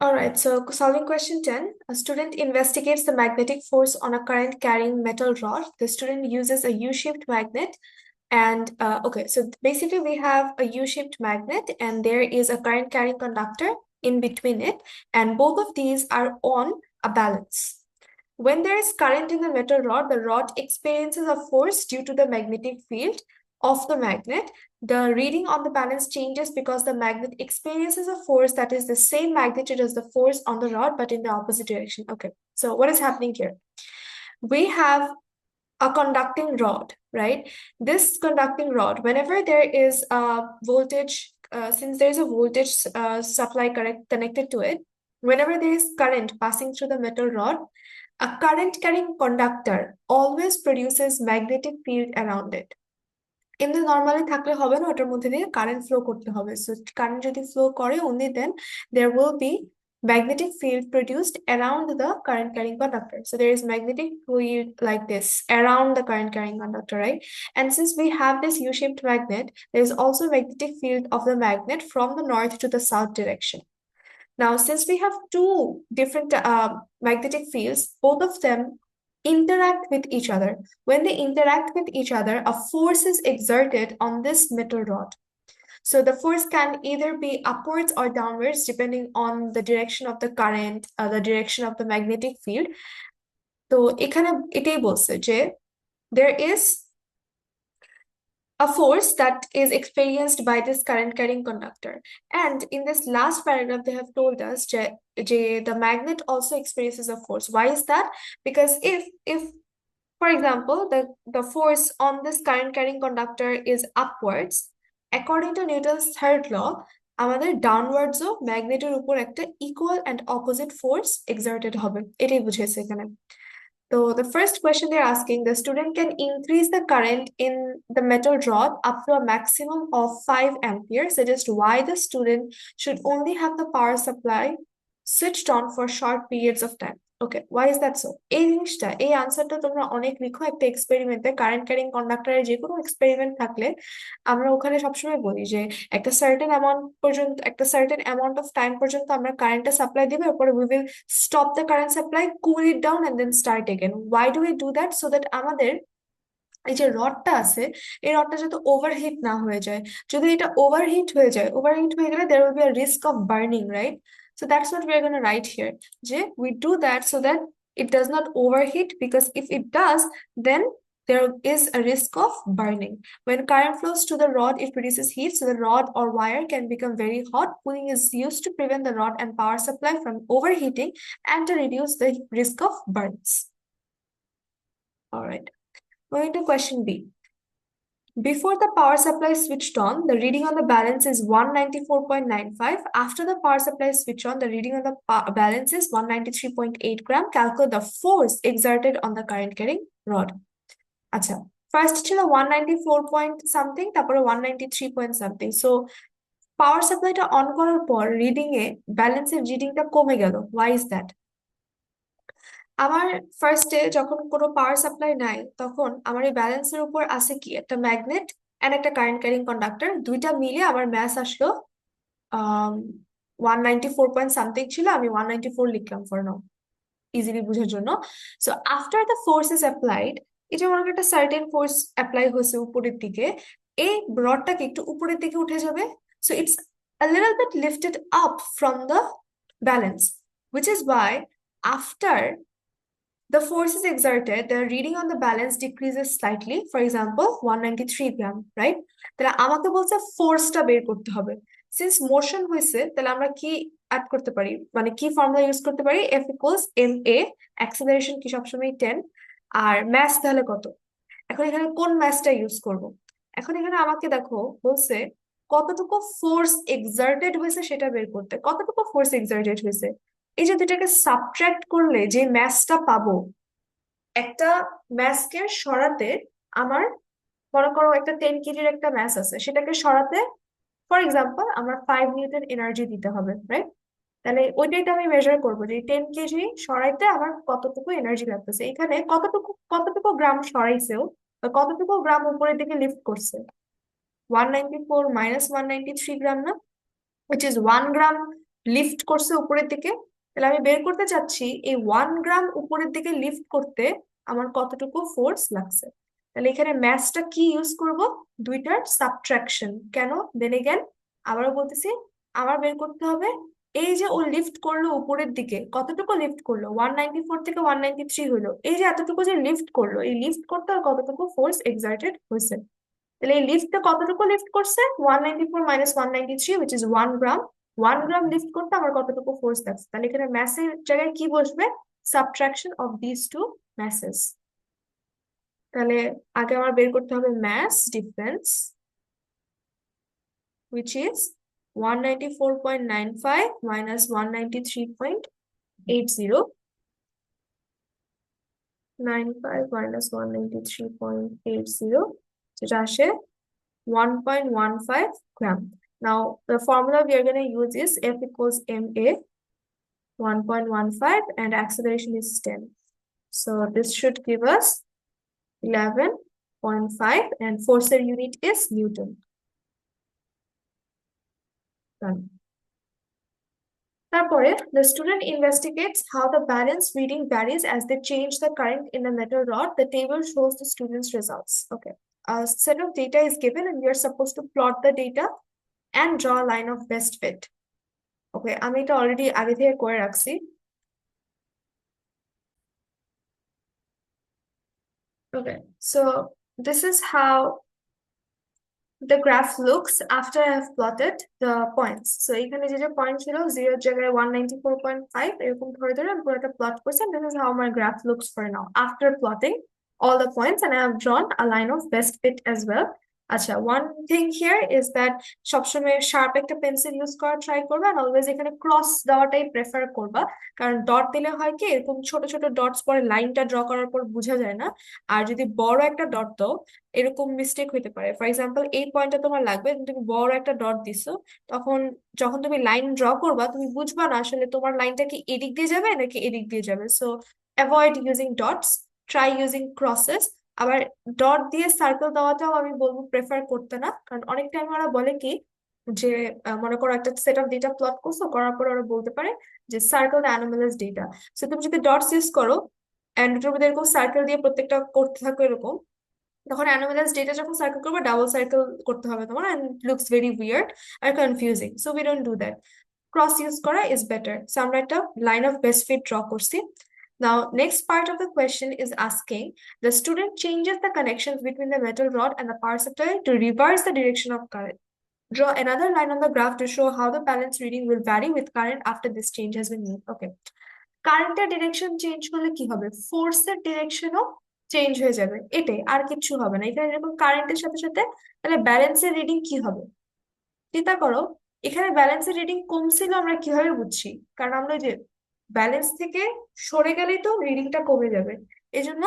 All right, so solving question 10. A student investigates the magnetic force on a current carrying metal rod. The student uses a U-shaped magnet. And okay, so basically we have a U-shaped magnet and there is a current carrying conductor in between it. And both of these are on a balance. When there is current in the rod experiences a force due to the magnetic field of the magnet. The reading on the balance changes because the magnet experiences a force that is the same magnitude as the force on the rod, but in the opposite direction. Okay, so what is happening here? We have a conducting rod, right? This conducting rod, whenever there is a voltage, since there is a voltage supply connected to it, whenever there is current passing through the metal rod, a current carrying conductor always produces magnetic field around it. এমনি normally থাকলে হবে না, ওটার মধ্যে দিয়ে current flow করতে হবে। So current যদি ফ্লো করে, only then there will be magnetic field produced around the current carrying conductor. So there is magnetic field like this around the current carrying conductor, right? And since we have this U-shaped magnet, there is also magnetic field of the magnet from the north to the south direction. Now, since we have two different magnetic fields, both of them interact with each other. When they interact with each other, a force is exerted on this metal rod. So the force can either be upwards or downwards depending on the direction of the current, the direction of the magnetic field. তো এখানে এটাই বলছে যে there is a force that is experienced by this current carrying conductor. And in this last paragraph, they have told us that the magnet also experiences a force. Why is that? Because if for example, the force on this current carrying conductor is upwards, according to Newton's third law, আমাদের ডাউনওয়ার্ডসও ম্যাগনেটের উপর একটা equal and opposite force exerted হবে, এটাই বুঝেছে এখানে। So the first question they're asking, the student can increase the current in the metal rod up to a maximum of 5 amperes. Suggest why the student should only have the power supply switched on for short periods of time. Okay, why is that so? এই জিনিসটা, এই আনসারটা তোমরা অনেক লিখো একটা এক্সপেরিমেন্টে। Current carrying কন্ডাক্টরের যে কোনো এক্সপেরিমেন্ট থাকলে আমরা ওখানে সবসময় বলি যে একটা সার্টেন অ্যামাউন্ট পর্যন্ত, একটা সার্টেন অ্যামাউন্ট অফ টাইম পর্যন্ত আমরা কারেন্টটা সাপ্লাই দিব, এরপরে we will stop the current supply, cool it down and then start again. Why do we do that? So that আমাদের এই যে রডটা আছে, এই রডটা যাতে ওভারহিট না হয়ে যায়। যদি এটা ওভারহিট হয়ে যায়, ওভারহিট হয়ে গেলে there will be a risk of burning, right? So that's what we're going to write here. যে we do that so that it does not overheat, because if it does, then there is a risk of burning. When current flows to the rod, it produces heat, so the rod or wire can become very hot. Cooling is used to prevent the rod and power supply from overheating and to reduce the risk of burns. All right. Going to question B. Before the power supply switched on, the reading on the balance is 194.95. After the power supply switch on, the reading on the balance is 193.8 gram. Calculate the force exerted on the current carrying rod. আচ্ছা, first ছিল 194 point something, তারপরে 193 point something. So power সাপ্লাইটা on করার পর reading এ ব্যালেন্সের রিডিংটা কমে গেল। Why is that? আমার ফার্স্টে যখন কোনো পাওয়ার সাপ্লাই নাই, তখন আমার এই ব্যালেন্সের উপর আছে কি, একটা ম্যাগনেট এন্ড একটা কারেন্ট ক্যারিং কন্ডাক্টর, দুইটা মিলে আমার ম্যাস আসলো 194 পয়েন্ট সামথিং ছিল, আমি 194 লিখলাম ফর নাও, ইজিলি বুঝার জন্য। So after the force is applied, এই যে মনে একটা সার্টেন ফোর্স অ্যাপ্লাই হয়েছে উপরের দিকে, এই রডটাকে একটু উপরের দিকে উঠে যাবে। So it's a little bit lifted up from the balance, which is why after the force is exerted, the reading on the balance decreases slightly. For example, 193 gram, right? তাহলে আমাকে বলছে ফোর্সটা বের করতে হবে। সিন্স মোশন হয়েছে, তাহলে আমরা কি অ্যাড করতে পারি, মানে কি ফর্মুলা ইউজ করতে পারি? F equals ma, অ্যাক্সেলারেশন কি সবসময় 10, আর ম্যাস তাহলে কত? এখন এখানে কোন ম্যাসটা ইউজ করব? এখন এখানে আমাকে দেখো বলছে কতটুকু ফোর্স এক্সার্টেড হয়েছে সেটা বের করতে। কতটুকু ফোর্স এক্সার্টেড হয়েছে, এই যে দুটাকে সাবট্রাক্ট করলে যে ম্যাসটা পাবো, একটা ম্যাসকে সরাতে আমার, মনে করো একটা 10 কেজির একটা ম্যাস আছে, সেটাকে সরাতে ফর এক্সাম্পল আমার 5 নিউটন এনার্জি দিতে হবে, রাইট? তাহলে ওইটাই তো আমি মেজার করবো যে 10 কেজি সরাইতে আমার কতটুকু এনার্জি লাগতেছে। এখানে কতটুকু কতটুকু গ্রাম সরাইছেও, বা কতটুকু গ্রাম উপরের দিকে লিফট করছে, 194 minus 193 gram না, which is 1 gram লিফট করছে উপরের দিকে, তাহলে আমি বের করতে চাচ্ছি এই 1 গ্রাম উপরের দিকে লিফট করতে আমার কতটুকু ফোর্স লাগছে। তাহলে এখানে ম্যাথসটা কি ইউজ করব, দুইটার সাবট্রাকশন। কেন, দেন এগেন আবারও বলতেছি, আমার বের করতে হবে এই যে ও লিফট করলো উপরের দিকে, কতটুকু লিফট করলো, 194 থেকে 193 হলো, এই যে এতটুকু যে লিফট করলো, এই লিফট করতে আর কতটুকু ফোর্স এক্সার্টেড হয়েছে। তাহলে এই লিফটটা কতটুকু লিফট করছে, 194 minus 193 which is 1 gram. 1 gram lift করতে আমার কতটুকু ফোর্স লাগছে, তাহলে এখানে ম্যাসের জায়গায় কি বসবে, subtraction of this two masses. তাহলে আগে আমার বের করতে হবে mass difference which is 194.95 minus 193.80, 95 minus 193.80, যেটা আসে 1.15 gram. Now the formula we are going to use is F equals ma, 1.15, and acceleration is 10. So this should give us 11.5, and force unit is Newton. Done. তারপরে the student investigates how the balance reading varies as they change the current in the metal rod. The table shows the student's results. Okay. A set of data is given and we are supposed to plot the data and draw a line of best fit. Okay, আমি এটা already আগে থেকে করে রাখছি। Okay, so this is how the graph looks after I have plotted the points. So এখানে যে point ছিল 0 জায়গায় 194.5 এরকম ধরে ধরে আমি পুরোটা প্লট করছি। This is how my graph looks for now after plotting all the points, and I have drawn a line of best fit as well. আচ্ছা, one thing here is that সবসময় শার্প একটা pencil use করা try করবা, and always এখানে cross দেওয়াটাই prefer করবা, কারণ dot দিলে হয় কি এরকম ছোট ছোট ডটস পরে লাইনটা ড্র করার পর বোঝা যায় না। আর যদি বড় একটা ডট দাও এরকম মিস্টেক হইতে পারে। ফর এক্সাম্পল এই পয়েন্টটা তোমার লাগবে, তুমি বড় একটা ডট দিছো, তখন যখন তুমি লাইন ড্র করবা তুমি বুঝবা না আসলে তোমার লাইনটা কি এদিক দিয়ে যাবে নাকি এদিক দিয়ে যাবে। So avoid using dots, try using crosses. আবার ডট দিয়ে সার্কেল দেওয়াটাও আমি বলবো প্রেফার করতে না, কারণ অনেক টাইম ওরা বলে কি যে মনে করো একটা সেট অফ ডেটা প্লট করছো, করার পর ওরা বলতে পারে যে circle the anomalous data. So তুমি যদি ডটস ইউজ করো এন্ড ওটার মধ্যে এরকম সার্কেল দিয়ে প্রত্যেকটা করতে থাকো এরকম, তখন অ্যানোমালাস ডেটা যখন সার্কেল করবে ডাবল সার্কেল করতে হবে তোমার, এন্ড লুকস ভেরি উইয়ার্ড আর confusing. So we don't do that, cross use করা ইজ বেটার। সো আমরা একটা line of best fit draw করছি। Now, next part of the question is asking the student changes the connections between the metal rod and the power supply to reverse the direction of current. Draw another line on the graph to show how the balance reading will vary with current after this change has been made. Okay. কারেন্টের direction change করলে কি হবে, ফোর্সের ডিরেকশনও change হয়ে যাবে, এটাই, আর কিছু হবে না। এখানে যেরকম কারেন্টের সাথে সাথে তাহলে ব্যালেন্সের রিডিং কি হবে, চিন্তা করো। এখানে ব্যালেন্সের রিডিং কমছিল আমরা কিভাবে বুঝছি, কারণ আমরা ওই যে ব্যালেন্স থেকে সরে গেলেই তো রিডিংটা কমে যাবে, এই জন্য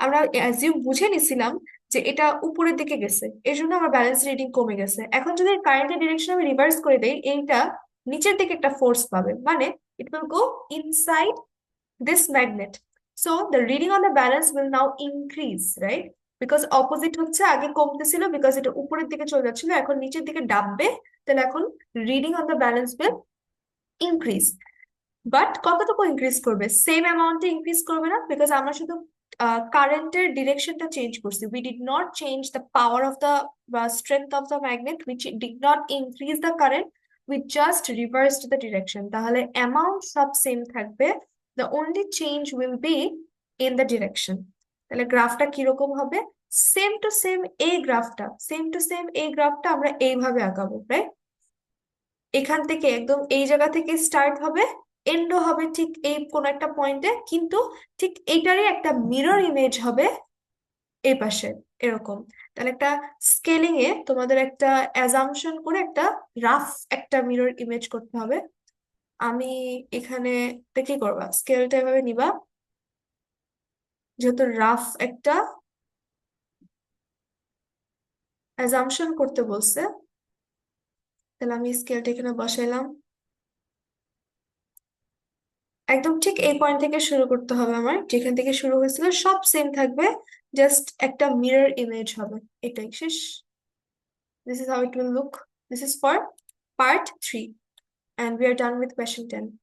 আমরা অ্যাজিউম বুঝে নিছিলাম যে এটা উপরের দিকে গেছে, এই জন্য আমার ব্যালেন্স রিডিং কমে গেছে। এখন যদি কারেন্টের ডিরেকশন আমি রিভার্স করে দেই, এইটা নিচের দিকে একটা ফোর্স পাবে, মানে it will go inside this magnet. So the reading on the balance will now increase, right? Because opposite হচ্ছে, আগে কমতেছিল বিকজ এটা উপরের দিকে চলে যাচ্ছিল, এখন নিচের দিকে ডাববে, তাহলে এখন reading on the balance will increase. But কতটুকু ইনক্রিজ করবে, সেম অ্যামাউন্টে ইনক্রিজ করবে না, বিকজ আমরা শুধু কারেন্টের ডিরেকশনটা চেঞ্জ করছি। We did not change the power of the strength of the magnet, which did not increase the current, we just reversed the direction. তাহলে amount সব সেম থাকবে, the only change will be in the direction. তাহলে গ্রাফটা কিরকম হবে, same to same এই গ্রাফটা, same to same এই গ্রাফটা আমরা এইভাবে আঁকাবো, রাইট? এখান থেকে একদম এই জায়গা থেকে স্টার্ট হবে, এন্ডও হবে ঠিক এই কোন একটা পয়েন্টে, কিন্তু ঠিক এইটারই একটা মিরর ইমেজ হবে এই পাশে, এরকম। তাহলে একটা স্কেলিং এ তোমাদের একটা অ্যাজাম্পশন করে একটা রাফ একটা মিরর ইমেজ করতে হবে। আমি এখানে কি করবা, স্কেলটা এভাবে নিবা, যেহেতু রাফ একটা অ্যাজাম্পশন করতে বলছে, তাহলে আমি স্কেলটা এখানে বসাইলাম। একদম ঠিক এই পয়েন্ট থেকে শুরু করতে হবে আমার, যেখান থেকে শুরু হয়েছিল সব সেম থাকবে, জাস্ট একটা মিরর ইমেজ হবে, এটাই শেষ। This is how it will look. This is for part 3. and we are done with question 10.